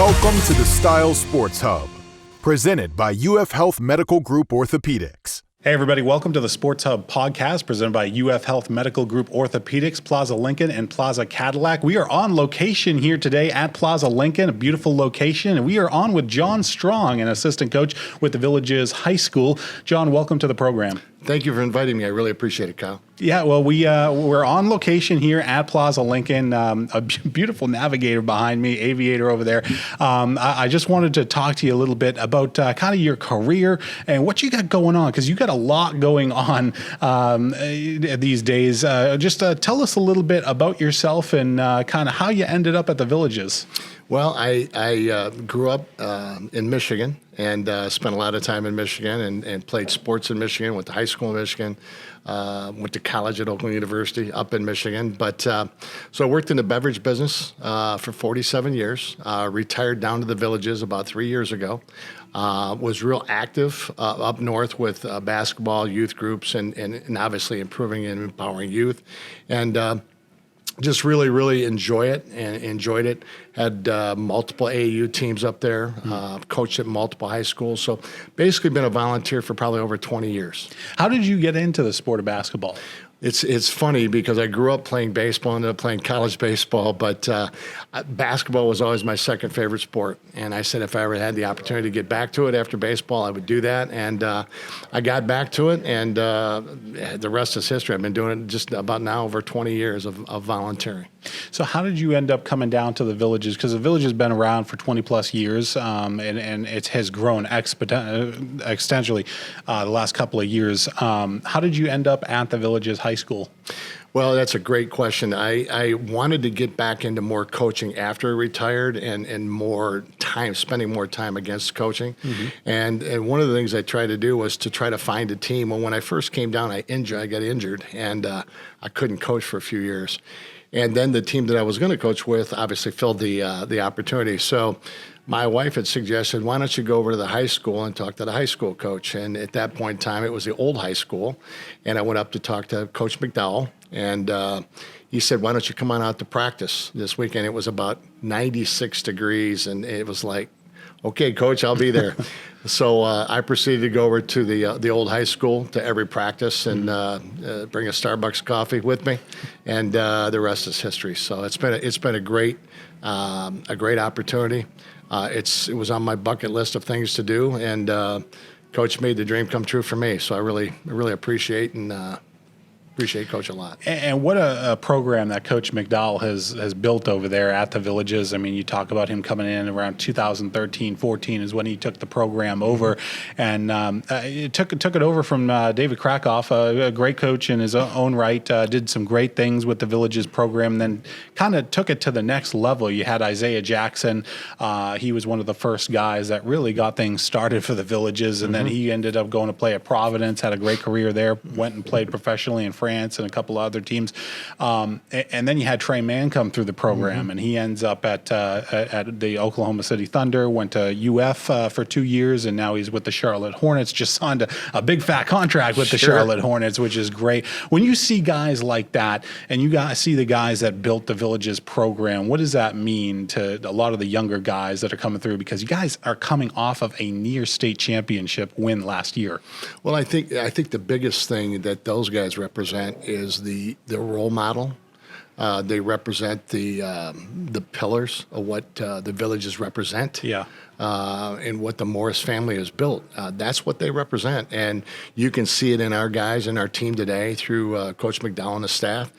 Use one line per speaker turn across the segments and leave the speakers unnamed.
Welcome to the Style Sports Hub, presented by UF Health Medical Group Orthopaedics.
Hey everybody, welcome to the SportsHub Podcast presented by UF Health Medical Group Orthopaedics, Plaza Lincoln, and Plaza Cadillac. We are on location here today at Plaza Lincoln, a beautiful location, and we are on with John Strong, an assistant coach with the Villages High School. John, welcome to the program.
Thank you for inviting me. I really appreciate it, Kyle.
Yeah, well, we're on location here at Plaza Lincoln. A beautiful navigator behind me, aviator over there. I just wanted to talk to you a little bit about kind of your career and what you got going on, because you got a lot going on these days. Just tell us a little bit about yourself and kind of how you ended up at the Villages.
Well, I grew up in Michigan and spent a lot of time in Michigan and played sports in Michigan, went to high school in Michigan, went to college at Oakland University up in Michigan. But so I worked in the beverage business for 47 years, retired down to the Villages about 3 years ago. Was real active up north with basketball, youth groups, and obviously improving and empowering youth. And just really enjoyed it. Had multiple AAU teams up there, coached at multiple high schools. So basically been a volunteer for probably over 20 years.
How did you get into the sport of basketball?
It's funny because I grew up playing baseball, ended up playing college baseball, but basketball was always my second favorite sport. And I said if I ever had the opportunity to get back to it after baseball, I would do that. And I got back to it, and the rest is history. I've been doing it just about now over 20 years of volunteering.
So how did you end up coming down to the Villages? Because the Village has been around for 20 plus years, and it has grown exponentially the last couple of years. How did you end up at the Villages High School?
Well, that's a great question. I wanted to get back into more coaching after I retired and more time, spending more time against coaching. Mm-hmm. And one of the things I tried to do was to try to find a team. Well, when I first came down, I got injured, and I couldn't coach for a few years. And then the team that I was going to coach with obviously filled the opportunity. So my wife had suggested, why don't you go over to the high school and talk to the high school coach? And at that point in time, it was the old high school. And I went up to talk to Coach McDowell. And he said, why don't you come on out to practice this weekend? It was about 96 degrees. And it was like, okay, Coach, I'll be there. So I proceeded to go over to the old high school to every practice and bring a Starbucks coffee with me, and the rest is history. So it's been a great opportunity. It was on my bucket list of things to do, and Coach made the dream come true for me. So I really appreciate Coach a lot.
And what a program that Coach McDowell has built over there at the Villages. I mean, you talk about him coming in around 2013-14 is when he took the program over, and it took it over from David Krakoff, a great coach in his own right, did some great things with the Villages program, then kind of took it to the next level. You had Isaiah Jackson. He was one of the first guys that really got things started for the Villages, and then he ended up going to play at Providence, had a great career there, went and played professionally in France and a couple of other teams. And then you had Trey Mann come through the program, and he ends up at the Oklahoma City Thunder, went to UF for 2 years, and now he's with the Charlotte Hornets, just signed a big fat contract with the Charlotte Hornets, which is great. When you see guys like that, and you guys see the guys that built the Villages program, what does that mean to a lot of the younger guys that are coming through? Because you guys are coming off of a near state championship win last year.
Well, I think the biggest thing that those guys represent is the role model. They represent the pillars of what the Villages represent. Yeah. And what the Morris family has built. That's what they represent. And you can see it in our guys and our team today through Coach McDowell and the staff.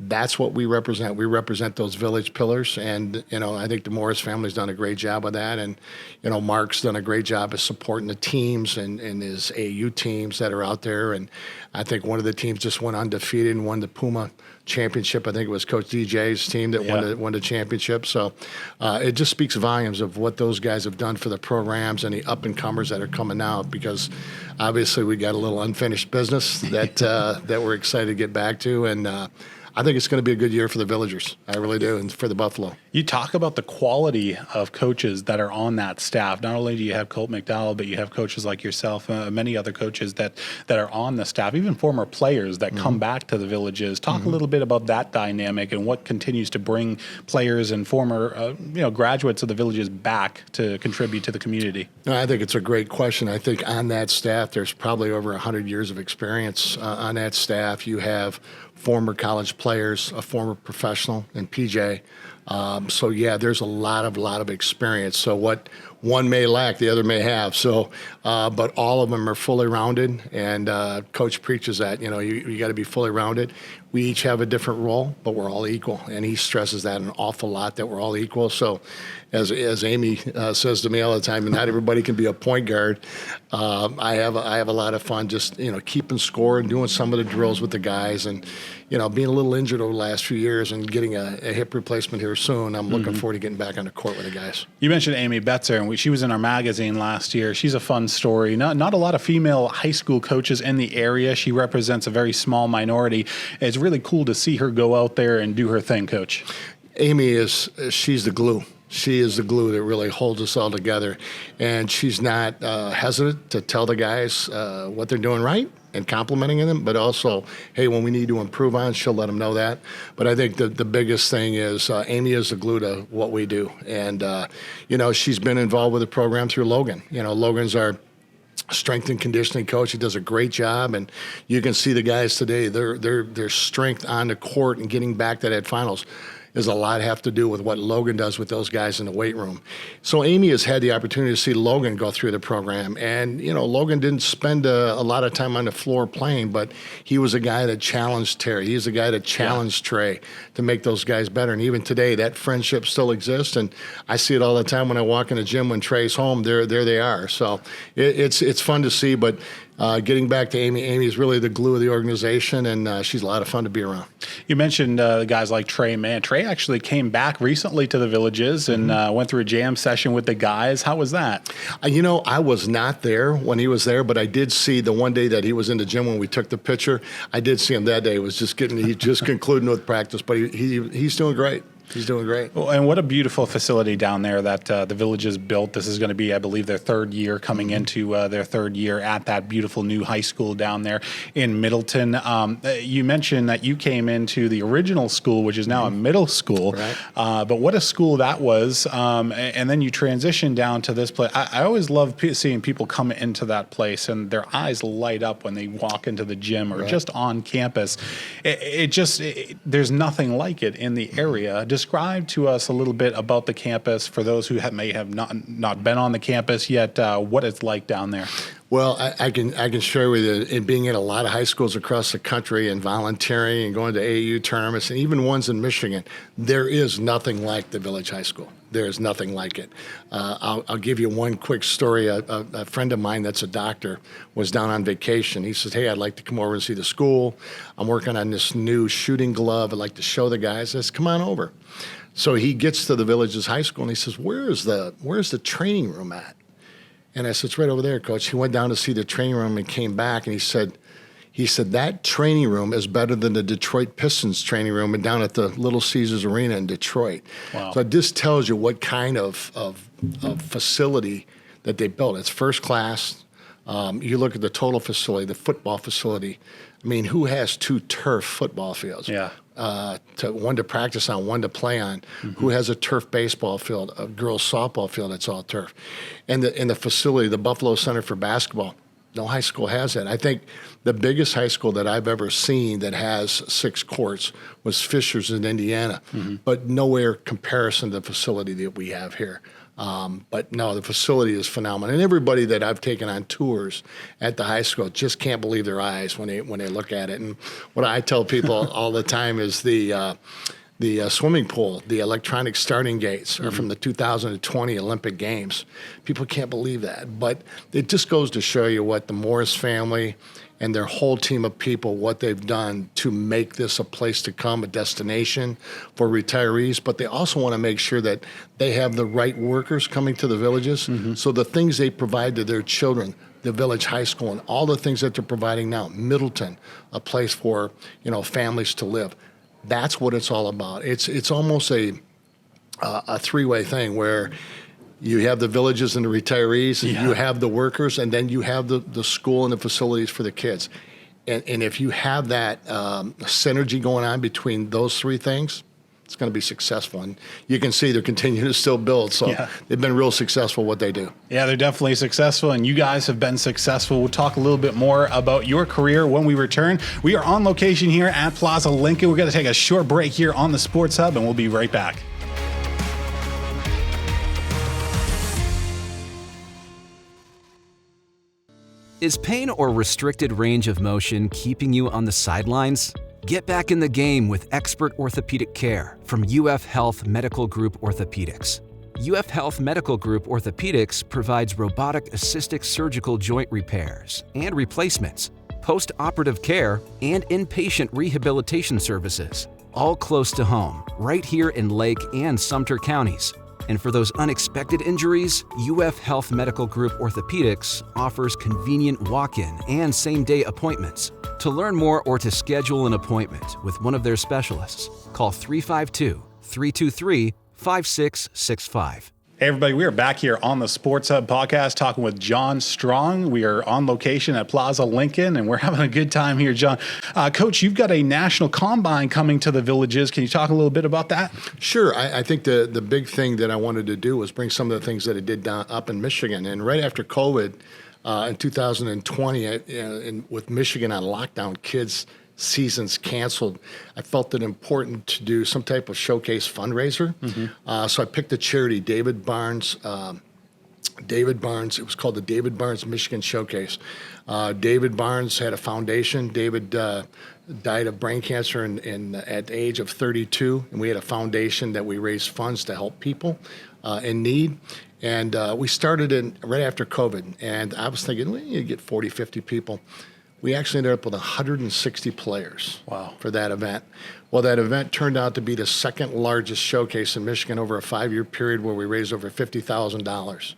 That's what we represent. We represent those village pillars, and I think the Morris family's done a great job with that, and Mark's done a great job of supporting the teams and his AAU teams that are out there. And I think one of the teams just went undefeated and won the Puma championship. I think it was Coach DJ's team that won the championship. So it just speaks volumes of what those guys have done for the programs and the up and comers that are coming out. Because obviously we got a little unfinished business that we're excited to get back to, and I think it's going to be a good year for the Villagers. I really do, and for the Buffalo.
You talk about the quality of coaches that are on that staff. Not only do you have Colt McDowell, but you have coaches like yourself, many other coaches that are on the staff, even former players that come back to the Villages. Talk a little bit about that dynamic and what continues to bring players and former graduates of the Villages back to contribute to the community.
No, I think it's a great question. I think on that staff, there's probably over 100 years of experience on that staff. You have former college players, a former professional, and PJ. So yeah, there's a lot of experience. So what one may lack, the other may have. So, but all of them are fully rounded, and Coach preaches that. You got to be fully rounded. We each have a different role, but we're all equal, and he stresses that an awful lot, that we're all equal. So, as Amy says to me all the time, and not everybody can be a point guard. I have a lot of fun just keeping score and doing some of the drills with the guys, and being a little injured over the last few years and getting a hip replacement here soon. I'm looking forward to getting back on the court with the guys.
You mentioned Amy Betzer, and she was in our magazine last year. She's a fun story. Not a lot of female high school coaches in the area. She represents a very small minority. It's really cool to see her go out there and do her thing, Coach.
Amy she's the glue. She is the glue that really holds us all together. And she's not hesitant to tell the guys what they're doing right and complimenting them, but also, hey, when we need to improve on, she'll let them know that. But I think the biggest thing is Amy is the glue to what we do. And, she's been involved with the program through Logan. Logan's our strength and conditioning coach. He does a great job, and you can see the guys today, their strength on the court and getting back to that finals is a lot have to do with what Logan does with those guys in the weight room. So Amy has had the opportunity to see Logan go through the program. And, Logan didn't spend a lot of time on the floor playing, but he was a guy that challenged Terry. He's a guy that challenged Trey to make those guys better. And even today, that friendship still exists. And I see it all the time when I walk in the gym when Trey's home. There they are. So it's fun to see, but getting back to Amy is really the glue of the organization, and she's a lot of fun to be around.
You mentioned guys like Trey Mann. Trey actually came back recently to the Villages and went through a jam session with the guys. How was that?
I was not there when he was there, but I did see the one day that he was in the gym when we took the picture. I did see him that day. He was just concluding with practice, but he's doing great. He's doing great.
Well, and what a beautiful facility down there that the Villages built. This is going to be, I believe, their third year, coming into their third year at that beautiful new high school down there in Middleton. You mentioned that you came into the original school, which is now a middle school.
Right.
But what a school that was. And then you transitioned down to this place. I always love seeing people come into that place and their eyes light up when they walk into the gym or just on campus. There's nothing like it in the area. Describe to us a little bit about the campus for those who may have not been on the campus yet, what it's like down there.
Well, I can share with you, in being in a lot of high schools across the country and volunteering and going to AAU tournaments and even ones in Michigan, there is nothing like the Village High School. There is nothing like it. I'll give you one quick story. A friend of mine that's a doctor was down on vacation. He says, hey, I'd like to come over and see the school. I'm working on this new shooting glove. I'd like to show the guys. I said, come on over. So he gets to the Villages High School and he says, where's the training room at? And I said, it's right over there, Coach. He went down to see the training room and came back, and he said that training room is better than the Detroit Pistons training room and down at the Little Caesars Arena in Detroit.
Wow.
So this tells you what kind of facility that they built. It's first class. You look at the total facility, the football facility. I mean, who has two turf football fields?
Yeah.
One to practice on, one to play on. Who has a turf baseball field, a girls softball field that's all turf, and the facility, the Buffalo Center for basketball. No high school has that. I think the biggest high school that I've ever seen that has 6 courts was Fishers in Indiana, but nowhere comparison to the facility that we have here. But no, the facility is phenomenal. And everybody that I've taken on tours at the high school just can't believe their eyes when they look at it. And what I tell people all the time is the swimming pool, the electronic starting gates are from the 2020 Olympic Games. People can't believe that. But it just goes to show you what the Morris family and their whole team of people, what they've done to make this a place to come, a destination for retirees. But they also want to make sure that they have the right workers coming to the Villages. So the things they provide to their children, the Village High School and all the things that they're providing now, Middleton, a place for families to live. That's what it's all about. It's almost a three-way thing where you have the villages and the retirees, and you have the workers, and then you have the school and the facilities for the kids. And if you have that synergy going on between those three things, it's going to be successful. And you can see they're continuing to still build. So they've been real successful what they do.
Yeah, they're definitely successful, and you guys have been successful. We'll talk a little bit more about your career when we return. We are on location here at Plaza Lincoln. We're going to take a short break here on the Sports Hub, and we'll be right back.
Is pain or restricted range of motion keeping you on the sidelines? Get back in the game with expert orthopedic care from UF Health Medical Group Orthopaedics. UF Health Medical Group Orthopaedics provides robotic-assisted surgical joint repairs and replacements, post-operative care, and inpatient rehabilitation services, all close to home, right here in Lake and Sumter counties. And for those unexpected injuries, UF Health Medical Group Orthopaedics offers convenient walk-in and same-day appointments. To learn more or to schedule an appointment with one of their specialists, call 352-323-5665.
Hey everybody, we are back here on the Sports Hub Podcast talking with John Strong. We are on location at Plaza Lincoln, and we're having a good time here, John. Coach, you've got a national combine coming to the villages. Can you talk a little bit about that?
Sure. I think the big thing that I wanted to do was bring some of the things that I did down up in Michigan. And right after COVID in 2020, with Michigan on lockdown, kids' seasons canceled, I felt it important to do some type of showcase fundraiser. So I picked a charity, David Barnes. It was called the David Barnes Michigan Showcase. David Barnes had a foundation. David died of brain cancer at the age of 32, and we had a foundation that we raised funds to help people in need. And we started right after COVID, and I was thinking, well, you get 40, 50 people. We actually ended up with 160 players for that event. Well, that event turned out to be the second largest showcase in Michigan over a 5-year period, where we raised over $50,000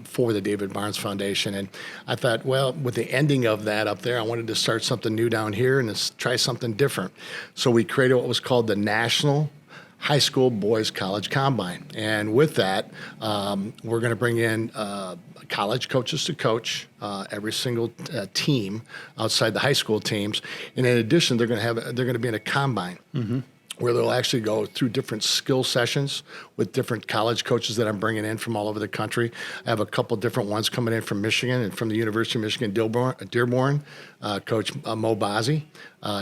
for the David Barnes Foundation. And I thought, well, with the ending of that up there, I wanted to start something new down here and try something different. So we created what was called the National High School Boys College Combine. And with that, we're going to bring in college coaches to coach every single team outside the high school teams. And in addition, they're going to be in a combine where they'll actually go through different skill sessions with different college coaches that I'm bringing in from all over the country. I have a couple different ones coming in from Michigan and from the University of Michigan Dearborn, Coach Mo Bazzi.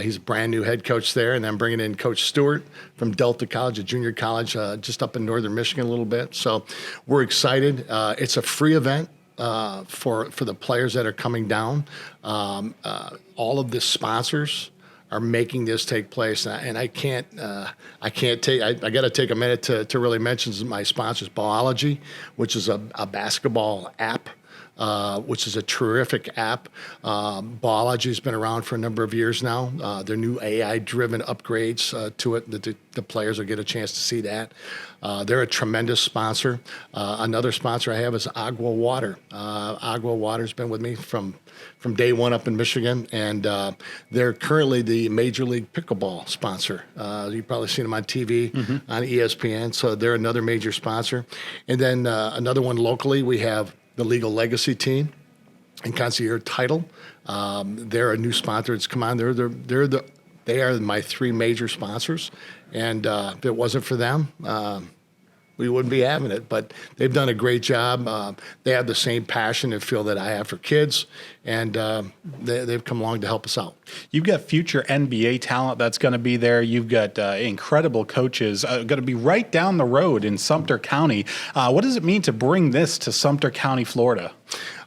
He's a brand new head coach there. And I'm bringing in Coach Stewart from Delta College, a junior college just up in northern Michigan a little bit. So we're excited. It's a free event for the players that are coming down. All of the sponsors are making this take place, and I got to take a minute to really mention my sponsors, Ballology, which is a basketball app, which is a terrific app. Ballology has been around for a number of years now. Their new AI-driven upgrades to it, that the players will get a chance to see that. They're a tremendous sponsor. Another sponsor I have is Agua Water. Agua Water's been with me from day one up in Michigan, and they're currently the Major League Pickleball sponsor. You've probably seen them on TV, on ESPN, so they're another major sponsor. And then another one locally, we have the Legal Legacy team and Concierge Title. They're a new sponsor that's come on. They are my three major sponsors, and if it wasn't for them, we wouldn't be having it. But they've done a great job. They have the same passion and feel that I have for kids, and they've come along to help us out.
You've got future NBA talent that's going to be there. You've got incredible coaches going to be right down the road in Sumter County. What does it mean to bring this to Sumter County, Florida?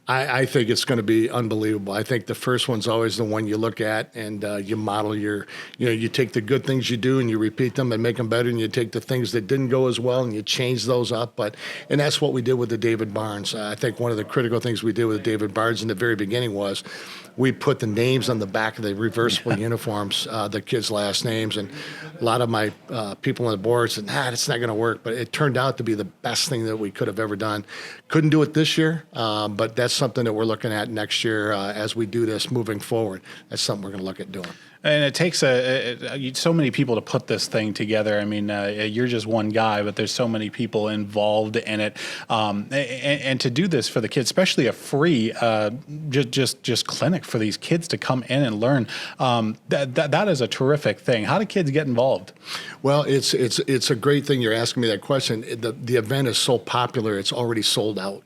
I think it's going to be unbelievable. I think the first one's always the one you look at and you model you take the good things you do and you repeat them and make them better, and you take the things that didn't go as well and you change those up. And that's what we did with the David Barnes. I think one of the critical things we did with David Barnes in the very beginning was we put the names on the back of the reversible uniforms, the kids' last names. And a lot of my people on the board said, it's not going to work. But it turned out to be the best thing that we could have ever done. Couldn't do it this year, but that's something that we're looking at next year as we do this moving forward. That's something we're going to look at doing.
And it takes so many people to put this thing together. I mean, you're just one guy, but there's so many people involved in it. And to do this for the kids, especially a free just clinic for these kids to come in and learn, that is a terrific thing. How do kids get involved?
Well, it's a great thing you're asking me that question. The event is so popular, it's already sold out.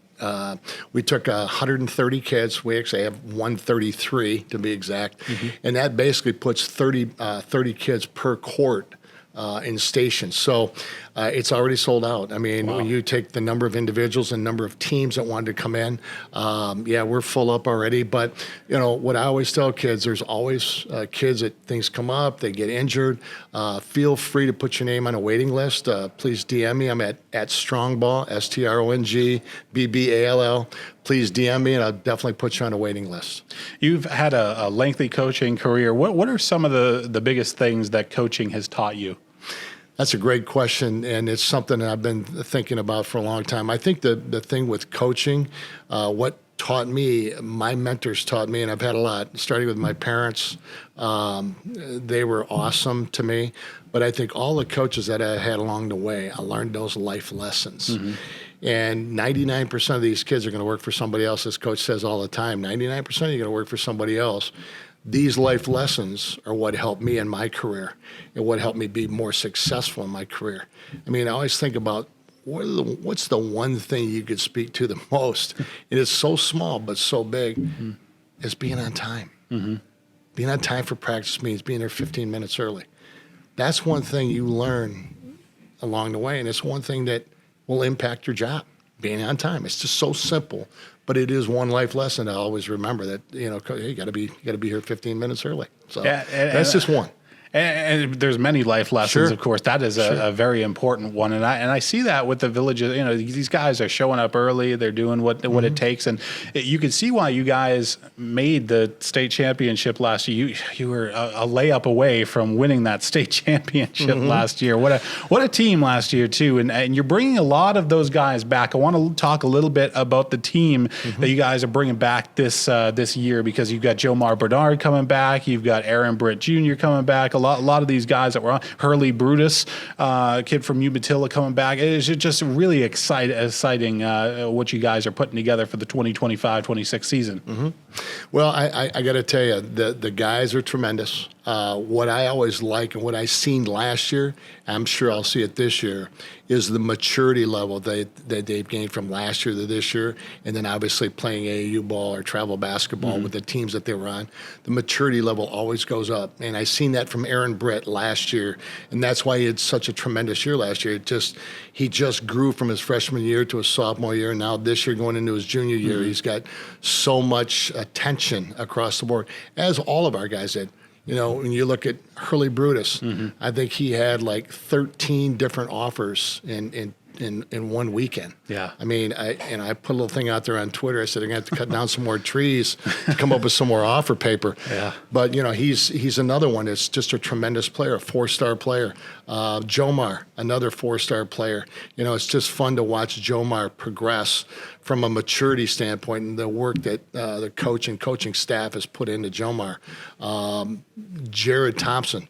We took 130 kids. We actually have 133 to be exact. And that basically puts 30 kids per court in stations. So it's already sold out. I mean, when you take the number of individuals and number of teams that wanted to come in, we're full up already. But, what I always tell kids, there's always kids that things come up, they get injured. Feel free to put your name on a waiting list. Please DM me. I'm at Strongball, STRONGBBALL. Please DM me, and I'll definitely put you on a waiting list.
You've had a lengthy coaching career. What are some of the biggest things that coaching has taught you?
That's a great question, and it's something that I've been thinking about for a long time. I think the thing with coaching, what taught me, my mentors taught me, and I've had a lot, starting with my parents. They were awesome to me, but I think all the coaches that I had along the way, I learned those life lessons. And 99% of these kids are going to work for somebody else, as Coach says all the time. 99% are going to work for somebody else. These life lessons are what helped me in my career and what helped me be more successful in my career. I mean, I always think about what's the one thing you could speak to the most? It is so small but so big. Is being on time. Being on time for practice means being there 15 minutes early. That's one thing you learn along the way, and it's one thing that will impact your job, being on time. It's just so simple, but it is one life lesson I always remember that, hey, you got to be here 15 minutes early. So that's just one.
And there's many life lessons, of course. That is a very important one, and I see that with the villages. These guys are showing up early. They're doing what it takes, and you can see why you guys made the state championship last year. You were a layup away from winning that state championship last year. What a team last year too, and you're bringing a lot of those guys back. I want to talk a little bit about the team that you guys are bringing back this year, because you've got Jomar Bernard coming back, you've got Aaron Britt Jr. coming back. A lot of these guys that were on, Hurley Brutus, kid from Umatilla coming back. It's just really exciting what you guys are putting together for the 2025-26 season.
Well, I got to tell you, the guys are tremendous. What I always like and what I seen last year, I'm sure I'll see it this year, is the maturity level that they've gained from last year to this year, and then obviously playing AAU ball or travel basketball with the teams that they were on. The maturity level always goes up, and I seen that from Aaron Britt last year, and that's why he had such a tremendous year last year. He just grew from his freshman year to his sophomore year, and now this year going into his junior year, he's got so much attention across the board, as all of our guys did. When you look at Hurley Brutus, I think he had like 13 different offers in one weekend. Yeah. I mean, I put a little thing out there on Twitter. I said, I'm going to have to cut down some more trees to come up with some more offer paper. Yeah. But, he's another one that's just a tremendous player, a 4-star player. Jomar, another 4-star player. It's just fun to watch Jomar progress from a maturity standpoint and the work that the coach and coaching staff has put into Jomar. Jared Thompson.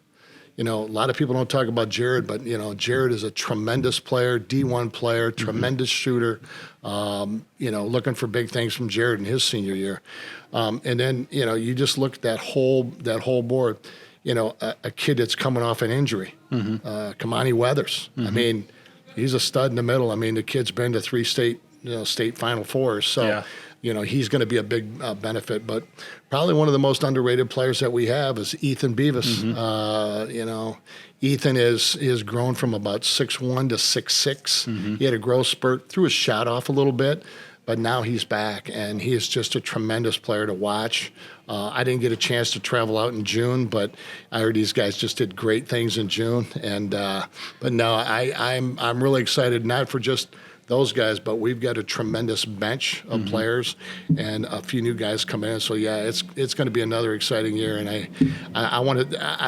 A lot of people don't talk about Jared, but, Jared is a tremendous player, D1 player, tremendous shooter, looking for big things from Jared in his senior year. And then, you just look at that whole board, a kid that's coming off an injury, Kamani Weathers. I mean, he's a stud in the middle. I mean, the kid's been to 3 state Final Fours. So, he's going to be a big benefit. But probably one of the most underrated players that we have is Ethan Beavis. Ethan is grown from about 6'1" to 6'6". He had a growth spurt, threw his shot off a little bit, but now he's back, and he is just a tremendous player to watch. I didn't get a chance to travel out in June, but I heard these guys just did great things in June. And but no, I'm really excited, not for just those guys, but we've got a tremendous bench of players and a few new guys coming in. So yeah, it's going to be another exciting year. And I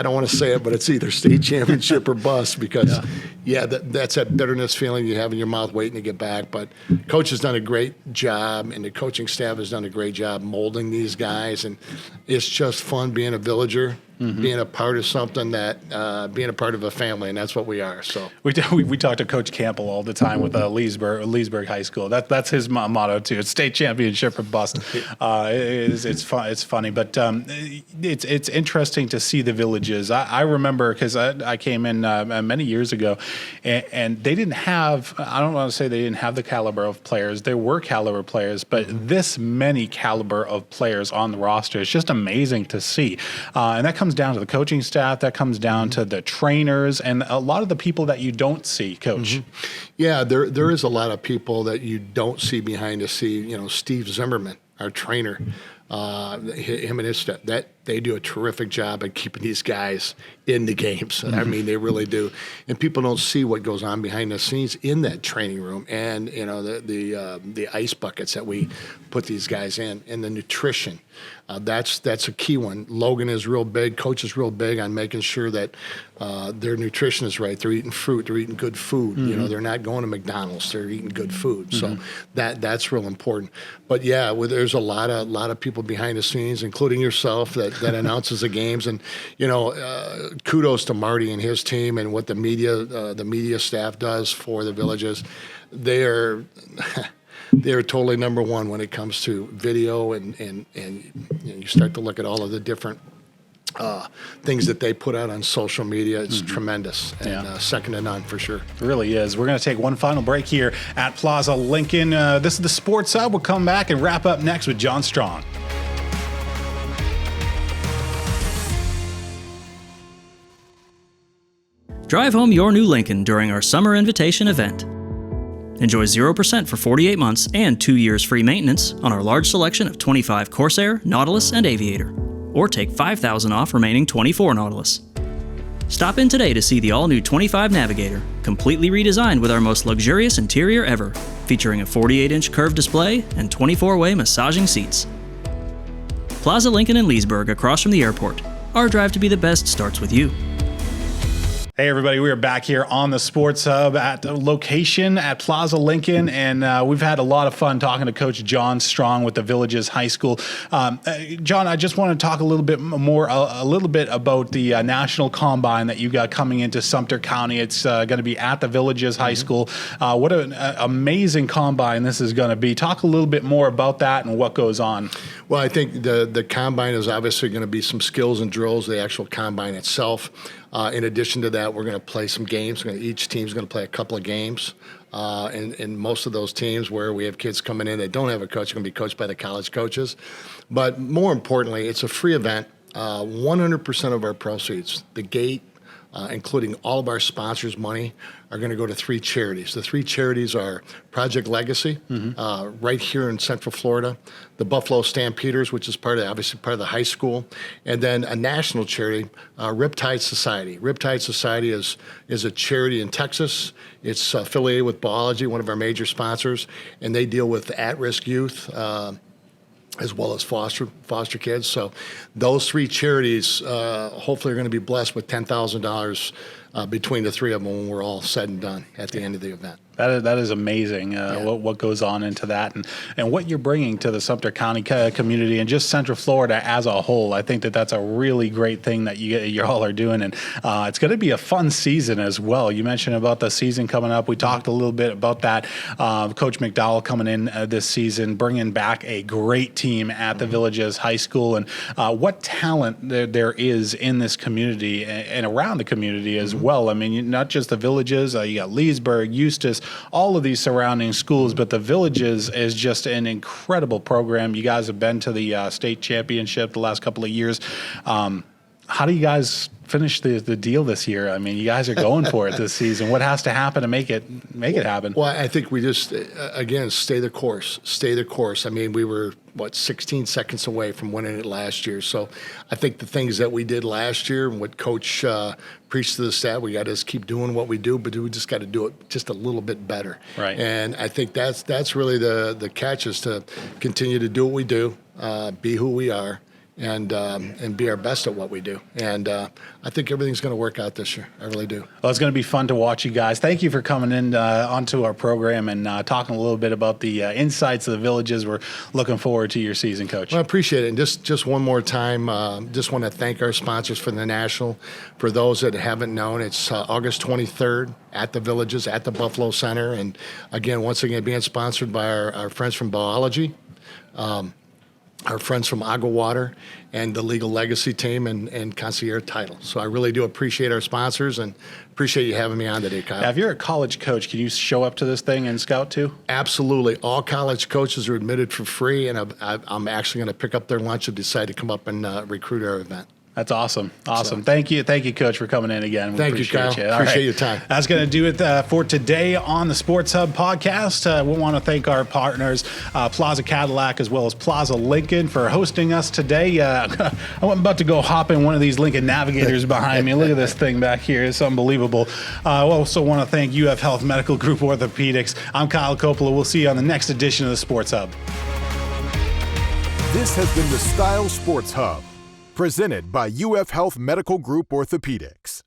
don't want to say it, but it's either state championship or bust, because yeah, that's that bitterness feeling you have in your mouth waiting to get back. But coach has done a great job, and the coaching staff has done a great job molding these guys. And it's just fun being a Villager, being a part of something that, being a part of a family, and that's what we are. So
we talk to Coach Campbell all the time with Leesburg High School. That's his motto too. It's state championship or bust. It's fun. It's funny, but it's interesting to see the Villages. I remember because I came in many years ago, and they didn't have. I don't want to say they didn't have the caliber of players. There were caliber players, but this many caliber of players on the roster. It's just amazing to see, and that comes down to the coaching staff. That comes down to the trainers and a lot of the people that you don't see, Coach.
Yeah, there is a lot of people that you don't see behind the scene. You know, Steve Zimmerman, our trainer, him and his staff, that they do a terrific job at keeping these guys in the games. I mean, they really do. And people don't see what goes on behind the scenes in that training room, and you know the ice buckets that we put these guys in, and the nutrition. That's a key one. Logan is real big. Coach is real big on making sure that their nutrition is right. They're eating fruit. They're eating good food. You know, they're not going to McDonald's. They're eating good food. So that's real important. But yeah, there's a lot of people behind the scenes, including yourself, that announces the games. And you know, kudos to Marty and his team and what the media staff does for the Villages. They're totally number one when it comes to video, and you start to look at all of the different things that they put out on social media. It's tremendous, and second to none for sure.
It really is. We're going to take one final break here at Plaza Lincoln. This is the Sports Hub. We'll come back and wrap up next with John Strong.
Drive home your new Lincoln during our summer invitation event. Enjoy 0% for 48 months and 2 years free maintenance on our large selection of 25 Corsair, Nautilus, and Aviator. Or take $5,000 off remaining 24 Nautilus. Stop in today to see the all-new 25 Navigator, completely redesigned with our most luxurious interior ever, featuring a 48-inch curved display and 24-way massaging seats. Plaza Lincoln in Leesburg, across from the airport. Our drive to be the best starts with you.
Hey everybody, we are back here on the Sports Hub at the location at Plaza Lincoln, and we've had a lot of fun talking to Coach John Strong with the Villages High School. John, I just want to talk a little bit about the National Combine that you got coming into Sumter County. It's going to be at the Villages High School. What an amazing combine this is going to be. Talk a little bit more about that and what goes on.
Well, I think the combine is obviously going to be some skills and drills, the actual combine itself. In addition to that, we're going to play some games. Each team's going to play a couple of games. And most of those teams where we have kids coming in that don't have a coach are going to be coached by the college coaches. But more importantly, it's a free event. 100% of our proceeds, the gate, including all of our sponsors' money, are going to go to 3 charities. The 3 charities are Project Legacy, right here in Central Florida, the Buffalo Stampeders, which is obviously part of the high school, and then a national charity, Riptide Society. Riptide Society is a charity in Texas. It's affiliated with Biology, one of our major sponsors, and they deal with at-risk youth, as well as foster kids. So those 3 charities hopefully are going to be blessed with $10,000 between the 3 of them when we're all said and done at the end of the event.
That is amazing, what goes on into that and what you're bringing to the Sumter County community and just Central Florida as a whole. I think that's a really great thing that you all are doing, and it's going to be a fun season as well. You mentioned about the season coming up. We talked a little bit about that. Coach McDowell coming in this season, bringing back a great team at the Villages High School, and what talent there is in this community and around the community as well. I mean, not just the Villages, you got Leesburg, Eustis, all of these surrounding schools, but the Villages is just an incredible program. You guys have been to the state championship the last couple of years. How do you guys finish the deal this year? I mean, you guys are going for it this season. What has to happen to make it happen?
Well, I think we just, again, stay the course. I mean, we were, 16 seconds away from winning it last year. So I think the things that we did last year and what Coach preached to the staff, we got to just keep doing what we do, but we just got to do it just a little bit better.
Right.
And I think that's really the catch, is to continue to do what we do, be who we are, and be our best at what we do. And I think everything's going to work out this year. I really do.
Well, it's going to be fun to watch you guys. Thank you for coming in onto our program and talking a little bit about the insights of the Villages. We're looking forward to your season, Coach.
Well, I appreciate it. And just one more time, just want to thank our sponsors for the National. For those that haven't known, it's August 23rd at the Villages, at the Buffalo Center. And again, once again, being sponsored by our friends from Biology, our friends from Agua Water, and the Legal Legacy team and Concierge Title. So I really do appreciate our sponsors and appreciate you having me on today, Kyle.
Now, if you're a college coach, can you show up to this thing and scout too?
Absolutely. All college coaches are admitted for free, and I'm actually going to pick up their lunch and decide to come up and recruit our event.
That's awesome. Awesome. So, thank you, Coach, for coming in again.
Thank you, Kyle. Appreciate your time.
That's going to do it for today on the SportsHub Podcast. We want to thank our partners, Plaza Cadillac as well as Plaza Lincoln, for hosting us today. I'm about to go hop in one of these Lincoln Navigators behind me. Look at this thing back here. It's unbelievable. I also want to thank UF Health Medical Group Orthopaedics. I'm Kyle Coppola. We'll see you on the next edition of the SportsHub.
This has been the Style Sports Hub, presented by UF Health Medical Group Orthopaedics.